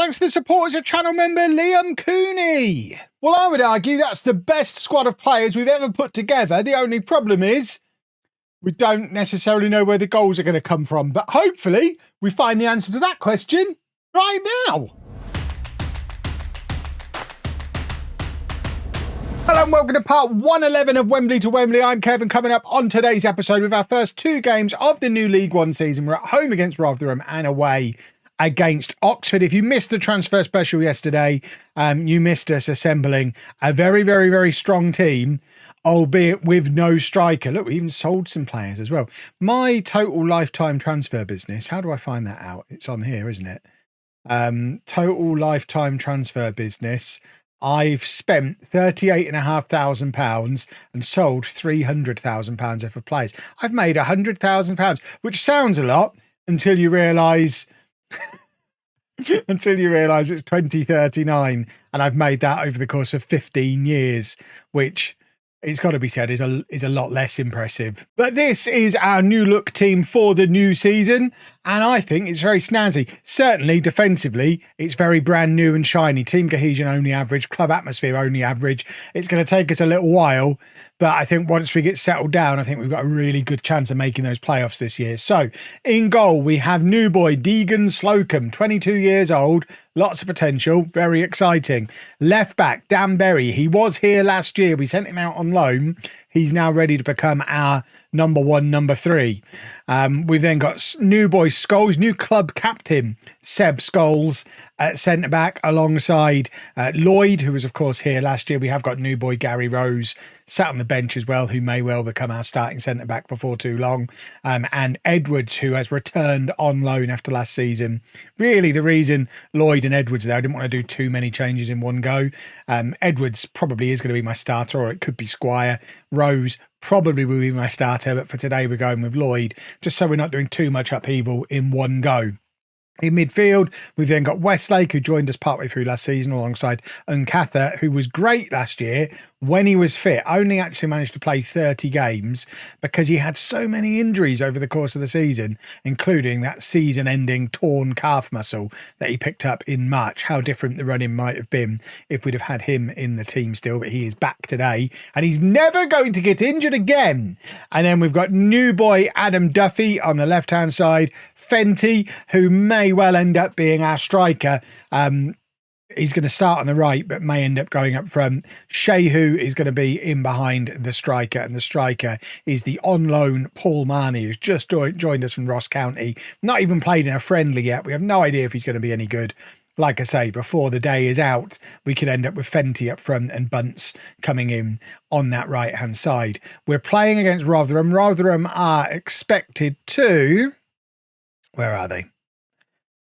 Thanks to the support as a channel member, Liam Cooney. Well, I would argue that's the best squad of players we've ever put together. The only problem is we don't necessarily know where the goals are going to come from. But hopefully we find the answer to that question right now. Hello and welcome to part 111 of Wembley to Wembley. I'm Kevin, coming up on today's episode with our first two games of the new League One season. We're at home against Rotherham and away against Oxford. If you missed the transfer special yesterday, you missed us assembling a very, very, very strong team, albeit with no striker. Look, we even sold some players as well. My total lifetime transfer business, how do I find that out? It's on here, isn't it? Total lifetime transfer business. I've spent £38,500 and sold £300,000 worth of players. I've made £100,000, which sounds a lot until you realise it's 2039, and I've made that over the course of 15 years, which, it's got to be said, is a lot less impressive. But this is our new look team for the new season, and I think it's very snazzy. Certainly defensively, it's very brand new and shiny. Team cohesion only average, club atmosphere only average. It's going to take us a little while, but I think once we get settled down, I think we've got a really good chance of making those playoffs this year. So in goal, we have new boy Deegan Slocum, 22 years old, lots of potential, very exciting. Left back, Dan Berry. He was here last year. We sent him out on loan. He's now ready to become our number one, number three. We've then got new boy Scholes, new club captain, Seb Scholes at centre-back alongside Lloyd, who was, of course, here last year. We have got new boy Gary Rose sat on the bench as well, who may well become our starting centre-back before too long. And Edwards, who has returned on loan after last season. Really, the reason Lloyd and Edwards there, I didn't want to do too many changes in one go. Edwards probably is going to be my starter, or it could be Squire. Rose probably will be my starter, but for today we're going with Lloyd, just so we're not doing too much upheaval in one go. In midfield, we've then got Westlake, who joined us partway through last season alongside Unkatha, who was great last year when he was fit. Only actually managed to play 30 games because he had so many injuries over the course of the season, including that season-ending torn calf muscle that he picked up in March. How different the running might have been if we'd have had him in the team still, but he is back today and he's never going to get injured again. And then we've got new boy Adam Duffy on the left-hand side, Fenty, who may well end up being our striker. He's going to start on the right, but may end up going up front. Shehu is going to be in behind the striker, and the striker is the on loan Paul Marnie, who's just joined us from Ross County. Not even played in a friendly yet. We have no idea if he's going to be any good. Like I say, before the day is out, we could end up with Fenty up front and Bunce coming in on that right-hand side. We're playing against Rotherham. Rotherham are expected to... Where are they?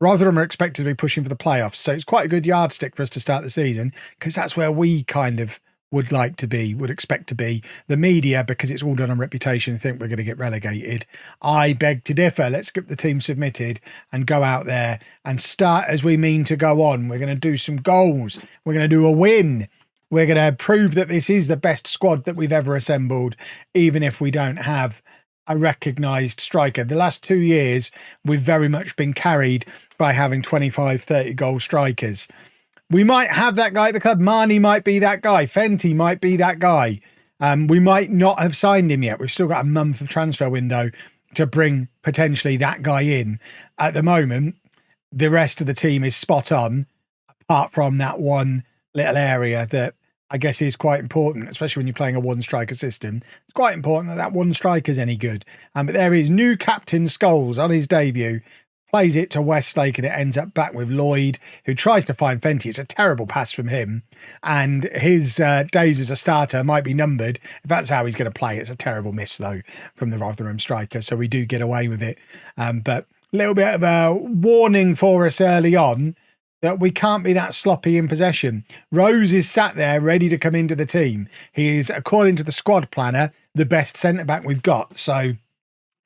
Rotherham are expected to be pushing for the playoffs, so it's quite a good yardstick for us to start the season, because that's where we kind of would like to be, would expect to be. The media, because it's all done on reputation, think we're going to get relegated. I beg to differ. Let's get the team submitted and go out there and start as we mean to go on. We're going to do some goals. We're going to do a win. We're going to prove that this is the best squad that we've ever assembled, even if we don't have a recognised striker. The last 2 years, we've very much been carried by having 25, 30 goal strikers. We might have that guy at the club. Marnie might be that guy. Fenty might be that guy. We might not have signed him yet. We've still got a month of transfer window to bring potentially that guy in. At the moment, the rest of the team is spot on, apart from that one little area that I guess is quite important, especially when you're playing a one-striker system. It's quite important that that one striker's any good. But there is new captain Scholes on his debut, plays it to Westlake, and it ends up back with Lloyd, who tries to find Fenty. It's a terrible pass from him, and his days as a starter might be numbered if that's how he's going to play. It's a terrible miss, though, from the Rotherham striker, so we do get away with it. But a little bit of a warning for us early on, that we can't be that sloppy in possession. Rose is sat there ready to come into the team. He is, according to the squad planner, the best centre-back we've got. So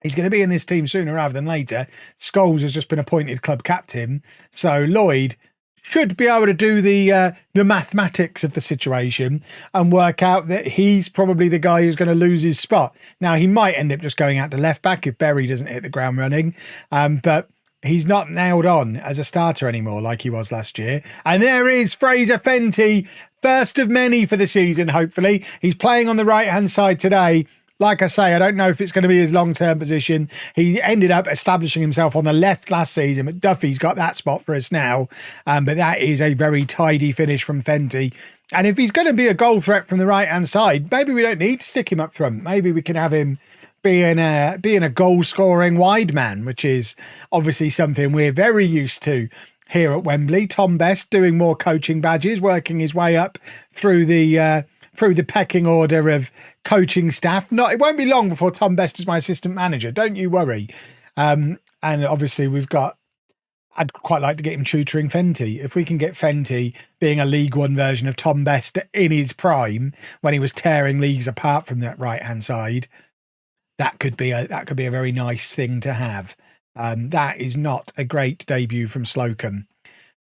he's going to be in this team sooner rather than later. Scholes has just been appointed club captain. So Lloyd should be able to do the mathematics of the situation and work out that he's probably the guy who's going to lose his spot. Now, he might end up just going out to left back if Berry doesn't hit the ground running. But he's not nailed on as a starter anymore like he was last year. And there is Fraser Fenty, first of many for the season, hopefully. He's playing on the right-hand side today. Like I say, I don't know if it's going to be his long-term position. He ended up establishing himself on the left last season, but Duffy's got that spot for us now. But that is a very tidy finish from Fenty. And if he's going to be a goal threat from the right-hand side, maybe we don't need to stick him up front. Maybe we can have him being a goal-scoring wide man, which is obviously something we're very used to here at Wembley. Tom Best doing more coaching badges, working his way up through the pecking order of coaching staff. It won't be long before Tom Best is my assistant manager. Don't you worry. And obviously I'd quite like to get him tutoring Fenty. If we can get Fenty being a League One version of Tom Best in his prime, when he was tearing leagues apart from that right-hand side, that could be a very nice thing to have. That is not a great debut from Slocum.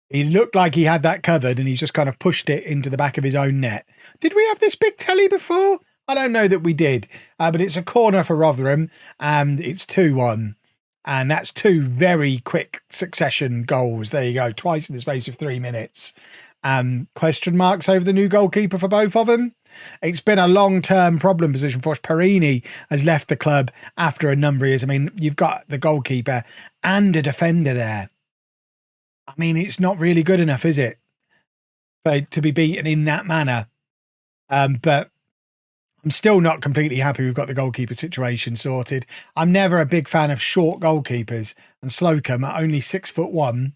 He looked like he had that covered and he's just kind of pushed it into the back of his own net. Did we have this big telly before? I don't know that we did, but it's a corner for Rotherham and it's 2-1. And that's two very quick succession goals. There you go, twice in the space of 3 minutes. Question marks over the new goalkeeper for both of them. It's been a long-term problem position for us. Perini has left the club after a number of years. I mean, you've got the goalkeeper and a defender there. I mean, it's not really good enough, is it? To be beaten in that manner. But I'm still not completely happy we've got the goalkeeper situation sorted. I'm never a big fan of short goalkeepers. And Slocum, at only 6'1",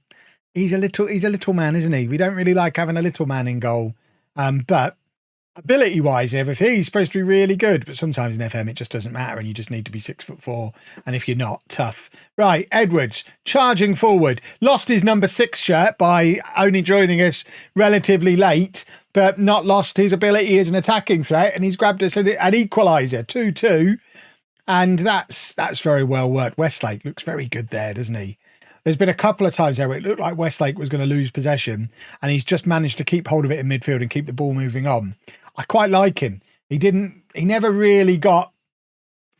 he's a little man, isn't he? We don't really like having a little man in goal. But ability-wise and everything, he's supposed to be really good, but sometimes in FM it just doesn't matter and you just need to be 6'4", and if you're not, tough. Right, Edwards, charging forward, lost his number 6 shirt by only joining us relatively late, but not lost his ability as an attacking threat, and he's grabbed us an equaliser, 2-2, and that's very well worked. Westlake looks very good there, doesn't he? There's been a couple of times there where it looked like Westlake was going to lose possession, and he's just managed to keep hold of it in midfield and keep the ball moving on. I quite like him. He never really got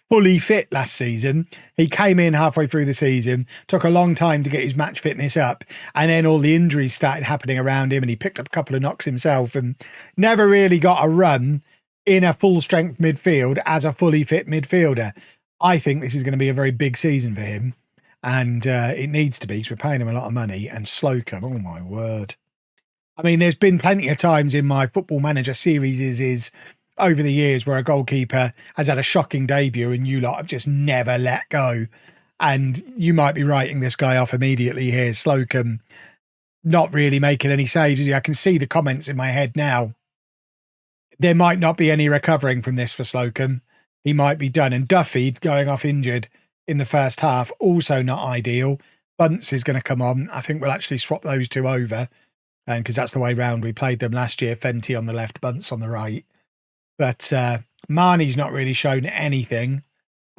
fully fit last season. He came in halfway through the season, took a long time to get his match fitness up, and then all the injuries started happening around him and he picked up a couple of knocks himself and never really got a run in a full strength midfield as a fully fit midfielder. I think this is going to be a very big season for him, and it needs to be because we're paying him a lot of money. And Slocum, oh my word. I mean, there's been plenty of times in my Football Manager series over the years where a goalkeeper has had a shocking debut and you lot have just never let go. And you might be writing this guy off immediately here. Slocum not really making any saves, is he? I can see the comments in my head now. There might not be any recovering from this for Slocum. He might be done. And Duffy going off injured in the first half, also not ideal. Bunce is going to come on. I think we'll actually swap those two over. Because that's the way round we played them last year. Fenty on the left, Bunce on the right. But Marnie's not really shown anything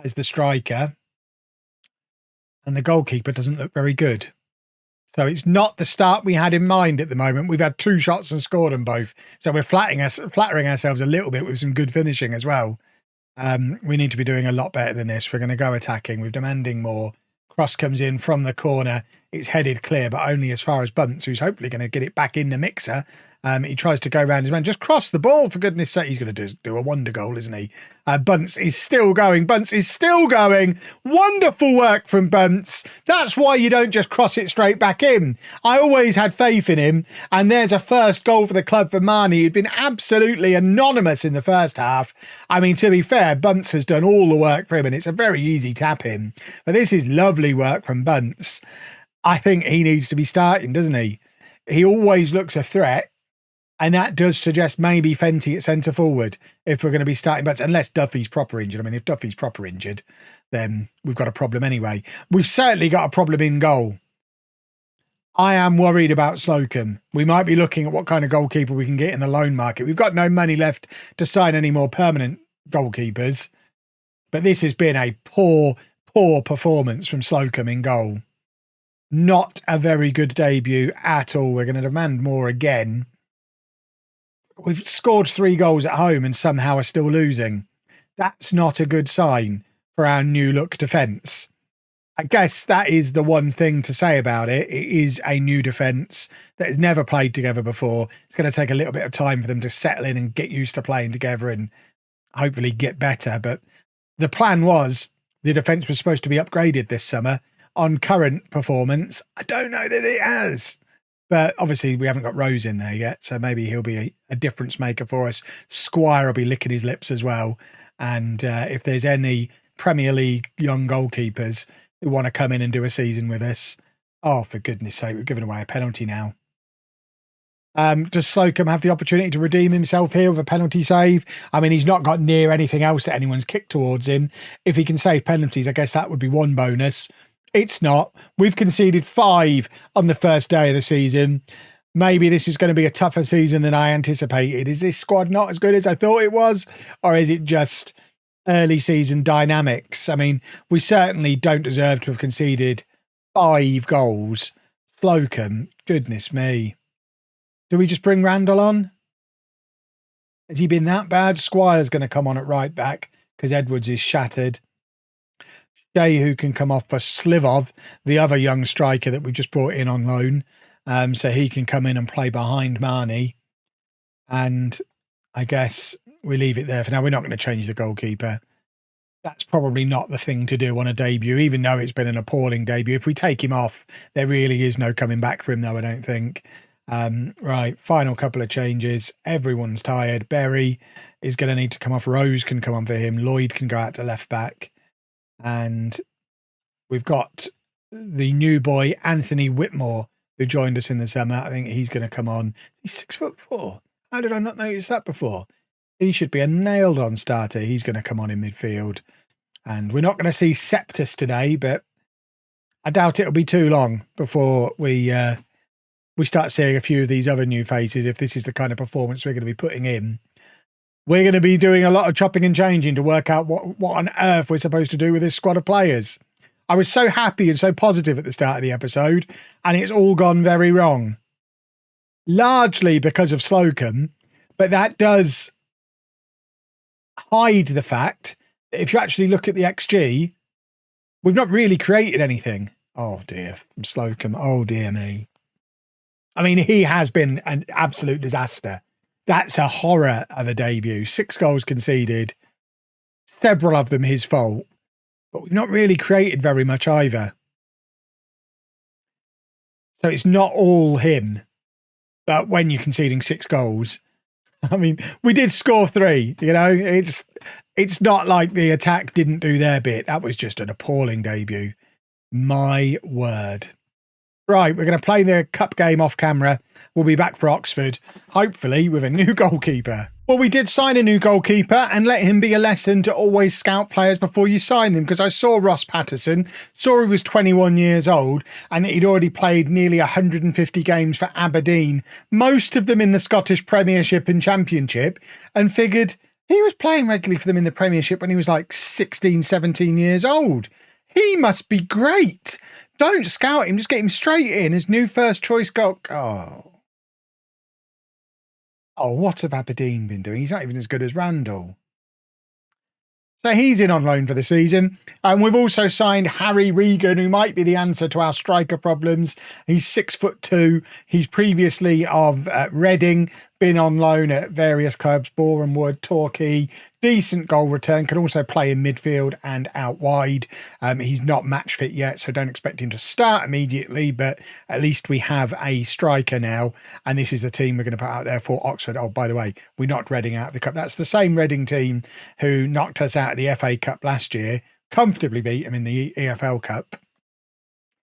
as the striker. And the goalkeeper doesn't look very good. So it's not the start we had in mind at the moment. We've had 2 shots and scored them both. So we're flattering ourselves a little bit with some good finishing as well. We need to be doing a lot better than this. We're going to go attacking. We're demanding more. Cross comes in from the corner. It's headed clear, but only as far as Bunce, who's hopefully going to get it back in the mixer. He tries to go around his man. Just cross the ball, for goodness sake. He's going to do a wonder goal, isn't he? Bunce is still going. Bunce is still going. Wonderful work from Bunce. That's why you don't just cross it straight back in. I always had faith in him. And there's a first goal for the club for Marnie, who'd been absolutely anonymous in the first half. I mean, to be fair, Bunce has done all the work for him, and it's a very easy tap in. But this is lovely work from Bunce. I think he needs to be starting, doesn't he? He always looks a threat. And that does suggest maybe Fenty at centre forward if we're going to be starting backs, unless Duffy's proper injured. I mean, if Duffy's proper injured, then we've got a problem anyway. We've certainly got a problem in goal. I am worried about Slocum. We might be looking at what kind of goalkeeper we can get in the loan market. We've got no money left to sign any more permanent goalkeepers. But this has been a poor performance from Slocum in goal. Not a very good debut at all. We're going to demand more again. We've scored 3 goals at home and somehow are still losing. That's not a good sign for our new look defence. I guess that is the one thing to say about it. It is a new defence that has never played together before. It's going to take a little bit of time for them to settle in and get used to playing together and hopefully get better. But the plan was the defence was supposed to be upgraded this summer. On current performance, I don't know that it has. But obviously we haven't got Rose in there yet, so maybe he'll be a difference maker for us. Squire will be licking his lips as well. And if there's any Premier League young goalkeepers who want to come in and do a season with us, oh, for goodness sake, we're giving away a penalty now. Does Slocum have the opportunity to redeem himself here with a penalty save? I mean, he's not got near anything else that anyone's kicked towards him. If he can save penalties, I guess that would be one bonus. It's not. We've conceded 5 on the first day of the season. Maybe this is going to be a tougher season than I anticipated. Is this squad not as good as I thought it was? Or is it just early season dynamics? I mean, we certainly don't deserve to have conceded 5 goals. Slocum, goodness me. Do we just bring Randall on? Has he been that bad? Squire's going to come on at right back because Edwards is shattered. Shea, who can come off for Slivov, the other young striker that we just brought in on loan. So he can come in and play behind Marnie. And I guess we leave it there for now. We're not going to change the goalkeeper. That's probably not the thing to do on a debut, even though it's been an appalling debut. If we take him off, there really is no coming back for him, though, I don't think. Right, final couple of changes. Everyone's tired. Berry is going to need to come off. Rose can come on for him. Lloyd can go out to left back. And we've got the new boy, Anthony Whitmore, who joined us in the summer. I think he's going to come on. He's 6'4". How did I not notice that before? He should be a nailed-on starter. He's going to come on in midfield. And we're not going to see Septus today, but I doubt it'll be too long before we start seeing a few of these other new faces. If this is the kind of performance we're going to be putting in, we're going to be doing a lot of chopping and changing to work out what on earth we're supposed to do with this squad of players. I was so happy and so positive at the start of the episode, and it's all gone very wrong. Largely because of Slocum, but that does hide the fact that if you actually look at the XG, we've not really created anything. Oh dear, from Slocum. Oh dear me. I mean, he has been an absolute disaster. That's a horror of a debut. 6 goals conceded, several of them his fault, but we've not really created very much either. So it's not all him. But when you're conceding 6 goals, I mean, we did score 3, you know, it's not like the attack didn't do their bit. That was just an appalling debut. My word. Right, we're going to play the cup game off camera. We'll be back for Oxford, hopefully with a new goalkeeper. Well, we did sign a new goalkeeper and let him be a lesson to always scout players before you sign them, because I saw Ross Patterson, saw he was 21 years old and that he'd already played nearly 150 games for Aberdeen, most of them in the Scottish Premiership and Championship, and figured he was playing regularly for them in the Premiership when he was like 16, 17 years old. He must be great. Don't scout him, just get him straight in as new first choice goal. Oh, what have Aberdeen been doing? He's not even as good as Randall. So he's in on loan for the season. And we've also signed Harry Regan, who might be the answer to our striker problems. He's 6'2". He's previously of Reading, been on loan at various clubs, Boreham Wood, Torquay. Decent goal return, can also play in midfield and out wide. He's not match fit yet, so don't expect him to start immediately, but at least we have a striker now, and this is the team we're going to put out there for Oxford. Oh, by the way, we knocked Reading out of the cup. That's the same Reading team who knocked us out of the FA Cup last year, comfortably beat them in the EFL Cup.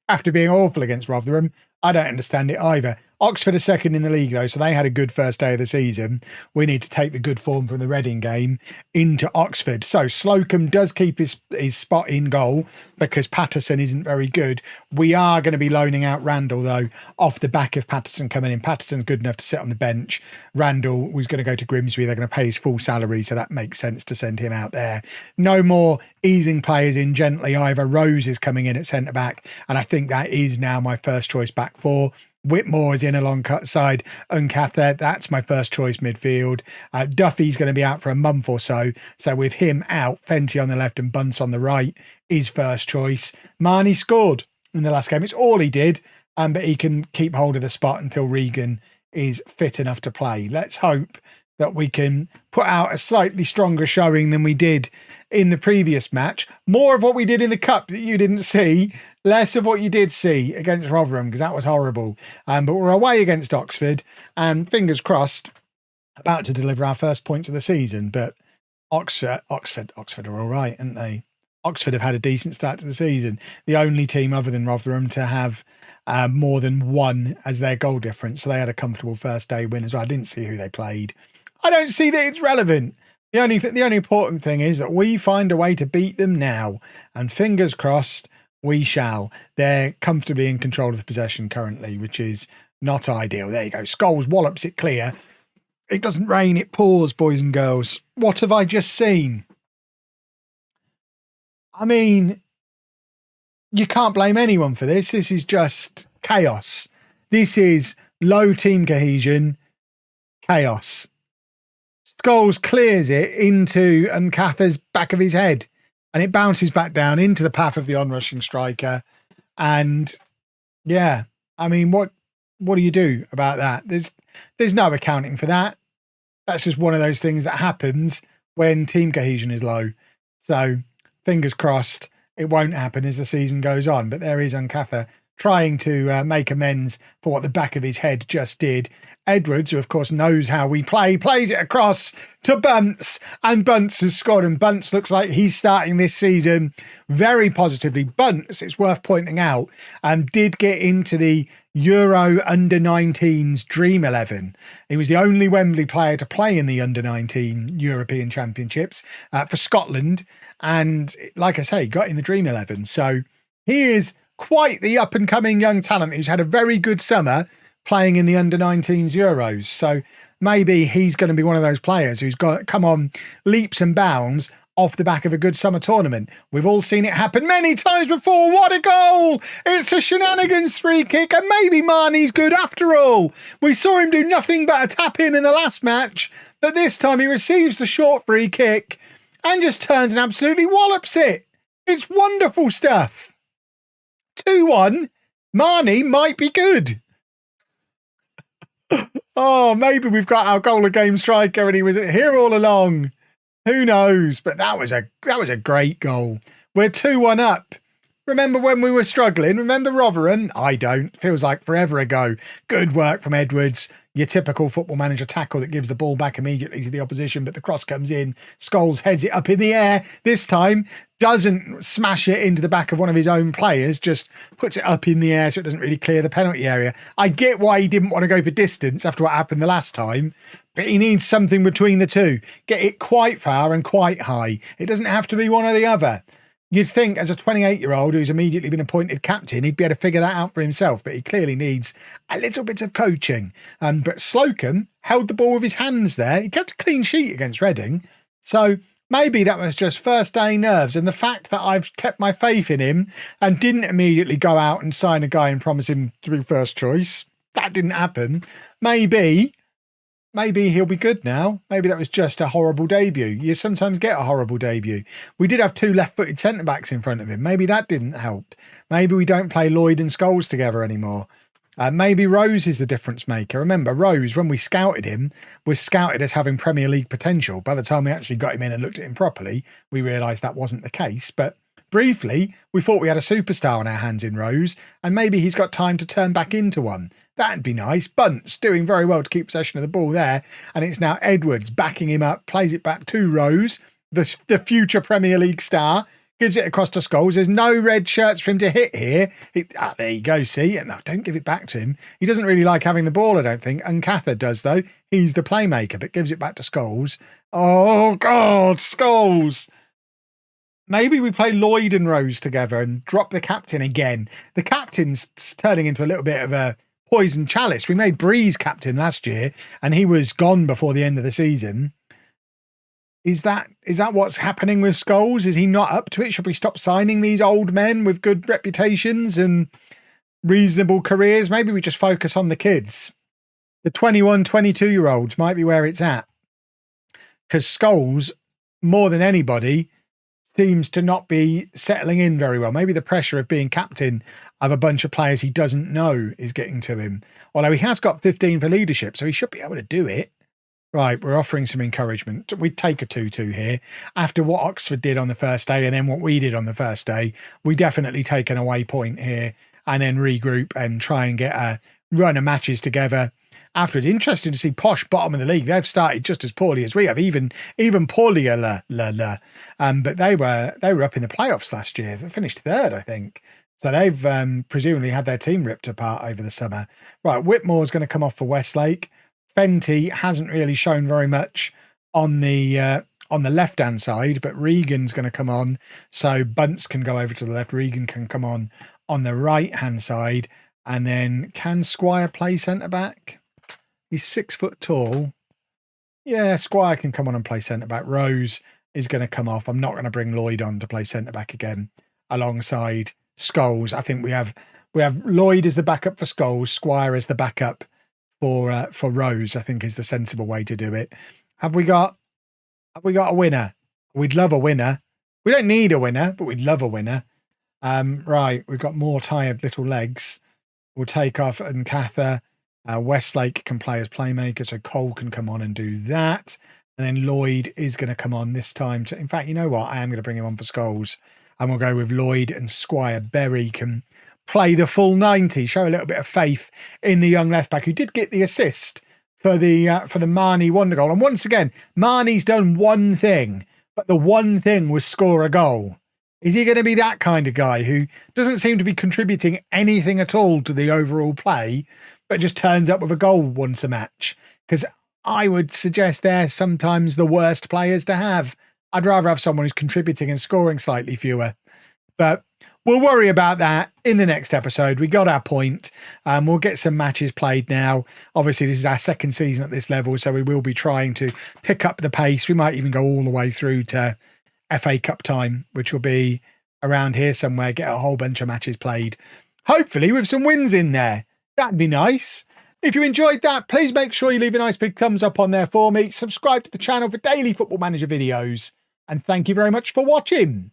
After being awful against Rotherham, I don't understand it either. Oxford are second in the league, though, so they had a good first day of the season. We need to take the good form from the Reading game into Oxford. So Slocum does keep his spot in goal because Patterson isn't very good. We are going to be loaning out Randall, though, off the back of Patterson coming in. Patterson's good enough to sit on the bench. Randall was going to go to Grimsby. They're going to pay his full salary, so that makes sense to send him out there. No more easing players in gently either. Rose is coming in at centre-back, and I think that is now my first choice back four. Whitmore is in alongside Uncather. That's my first choice midfield. Duffy's going to be out for a month or so. So with him out, Fenty on the left and Bunce on the right is first choice. Marnie scored in the last game. It's all he did, but he can keep hold of the spot until Regan is fit enough to play. Let's hope that we can put out a slightly stronger showing than we did in the previous match. More of what we did in the cup that you didn't see, less of what you did see against Rotherham, because that was horrible. But we're away against Oxford, and fingers crossed, about to deliver our first points of the season. But Oxford are all right, aren't they? Oxford have had a decent start to the season. The only team other than Rotherham to have more than one as their goal difference. So they had a comfortable first day win as well. I didn't see who they played. I don't see that it's relevant. The only important thing is that we find a way to beat them now, and fingers crossed we shall. They're comfortably in control of the possession currently, which is not ideal. There you go. Scholes wallops it clear. It doesn't rain, it pours, boys and girls. What have I just seen? I mean, you can't blame anyone for this. This is just chaos. This is low team cohesion, chaos. Scholes clears it into Uncather's back of his head, and it bounces back down into the path of the onrushing striker. And yeah, I mean, what do you do about that? There's no accounting for that. That's just one of those things that happens when team cohesion is low. So fingers crossed it won't happen as the season goes on. But there is Uncather trying to make amends for what the back of his head just did. Edwards, who of course knows how we play, plays it across to Bunce, and Bunce has scored, and Bunce looks like he's starting this season very positively. Bunce, it's worth pointing out, did get into the Euro Under-19s Dream 11. He was the only Wembley player to play in the Under-19 European Championships for Scotland, and like I say, got in the Dream 11. So he is quite the up-and-coming young talent who's had a very good summer playing in the Under-19s Euros. So maybe he's going to be one of those players who's got come on leaps and bounds off the back of a good summer tournament. We've all seen it happen many times before. What a goal! It's a shenanigans free kick, and maybe Marnie's good after all. We saw him do nothing but a tap in the last match, but this time he receives the short free kick and just turns and absolutely wallops it. It's wonderful stuff. 2-1. Marnie might be good. Oh, maybe we've got our goal of game striker and he was here all along. Who knows? But that was a great goal. We're 2-1 up. Remember when we were struggling? Remember Rotherham? I don't. Feels like forever ago. Good work from Edwards. Your typical football manager tackle that gives the ball back immediately to the opposition, but the cross comes in. Scholes heads it up in the air. This time, doesn't smash it into the back of one of his own players, just puts it up in the air so it doesn't really clear the penalty area. I get why he didn't want to go for distance after what happened the last time, but he needs something between the two. Get it quite far and quite high. It doesn't have to be one or the other. You'd think as a 28-year-old who's immediately been appointed captain, he'd be able to figure that out for himself, but he clearly needs a little bit of coaching. But Slocum held the ball with his hands there. He kept a clean sheet against Reading. So maybe that was just first day nerves. And the fact that I've kept my faith in him and didn't immediately go out and sign a guy and promise him to be first choice, that didn't happen. Maybe he'll be good now. Maybe that was just a horrible debut. You sometimes get a horrible debut. We did have two left-footed centre-backs in front of him. Maybe that didn't help. Maybe we don't play Lloyd and Scholes together anymore. Maybe Rose is the difference maker. Remember, Rose, when we scouted him, was scouted as having Premier League potential. By the time we actually got him in and looked at him properly, we realised that wasn't the case. But briefly, we thought we had a superstar on our hands in Rose, and maybe he's got time to turn back into one. That'd be nice. Bunce doing very well to keep possession of the ball there. And it's now Edwards backing him up, plays it back to Rose, the future Premier League star, gives it across to Scholes. There's no red shirts for him to hit here. There you go, see? No, don't give it back to him. He doesn't really like having the ball, I don't think. Uncather does, though. He's the playmaker, but gives it back to Scholes. Oh, God, Scholes. Maybe we play Lloyd and Rose together and drop the captain again. The captain's turning into a little bit of a poison chalice. We made Breeze captain last year and he was gone before the end of the season. Is that what's happening with Scholes? Is he not up to it? Should we stop signing these old men with good reputations? And reasonable careers. Maybe we just focus on the kids. The 21, 22-year-olds might be where it's at. Because Scholes, more than anybody, seems to not be settling in very well. Maybe the pressure of being captain of a bunch of players he doesn't know is getting to him. Although he has got 15 for leadership, so he should be able to do it. Right, we're offering some encouragement. We'd take a 2-2 here. After what Oxford did on the first day and then what we did on the first day, we definitely take an away point here and then regroup and try and get a run of matches together. After it's interesting to see Posh bottom of the league. They've started just as poorly as we have, even poorlier. But they were up in the playoffs last year. They finished third, I think. So they've presumably had their team ripped apart over the summer. Right, Whitmore's going to come off for Westlake. Fenty hasn't really shown very much on the left-hand side, but Regan's going to come on. So Bunce can go over to the left. Regan can come on the right-hand side. And then can Squire play centre-back? He's 6 foot tall. Yeah, Squire can come on and play centre-back. Rose is going to come off. I'm not going to bring Lloyd on to play centre-back again alongside Scholes. I think we have Lloyd as the backup for Scholes, Squire as the backup for Rose, I think is the sensible way to do it. Have we got a winner? We'd love a winner. We don't need a winner, but we'd love a winner. Right, we've got more tired little legs. We'll take off and Cather. Westlake can play as playmaker, so Cole can come on and do that. And then Lloyd is going to come on this time. In fact, you know what? I am going to bring him on for Scholes. And we'll go with Lloyd and Squire. Berry can play the full 90, show a little bit of faith in the young left-back who did get the assist for the Marnie wonder goal. And once again, Marnie's done one thing, but the one thing was score a goal. Is he going to be that kind of guy who doesn't seem to be contributing anything at all to the overall play, but just turns up with a goal once a match? Because I would suggest they're sometimes the worst players to have. I'd rather have someone who's contributing and scoring slightly fewer. But we'll worry about that in the next episode. We got our point. We'll get some matches played now. Obviously, this is our second season at this level, so we will be trying to pick up the pace. We might even go all the way through to FA Cup time, which will be around here somewhere, get a whole bunch of matches played. Hopefully with some wins in there. That'd be nice. If you enjoyed that, please make sure you leave a nice big thumbs up on there for me. Subscribe to the channel for daily Football Manager videos. And thank you very much for watching.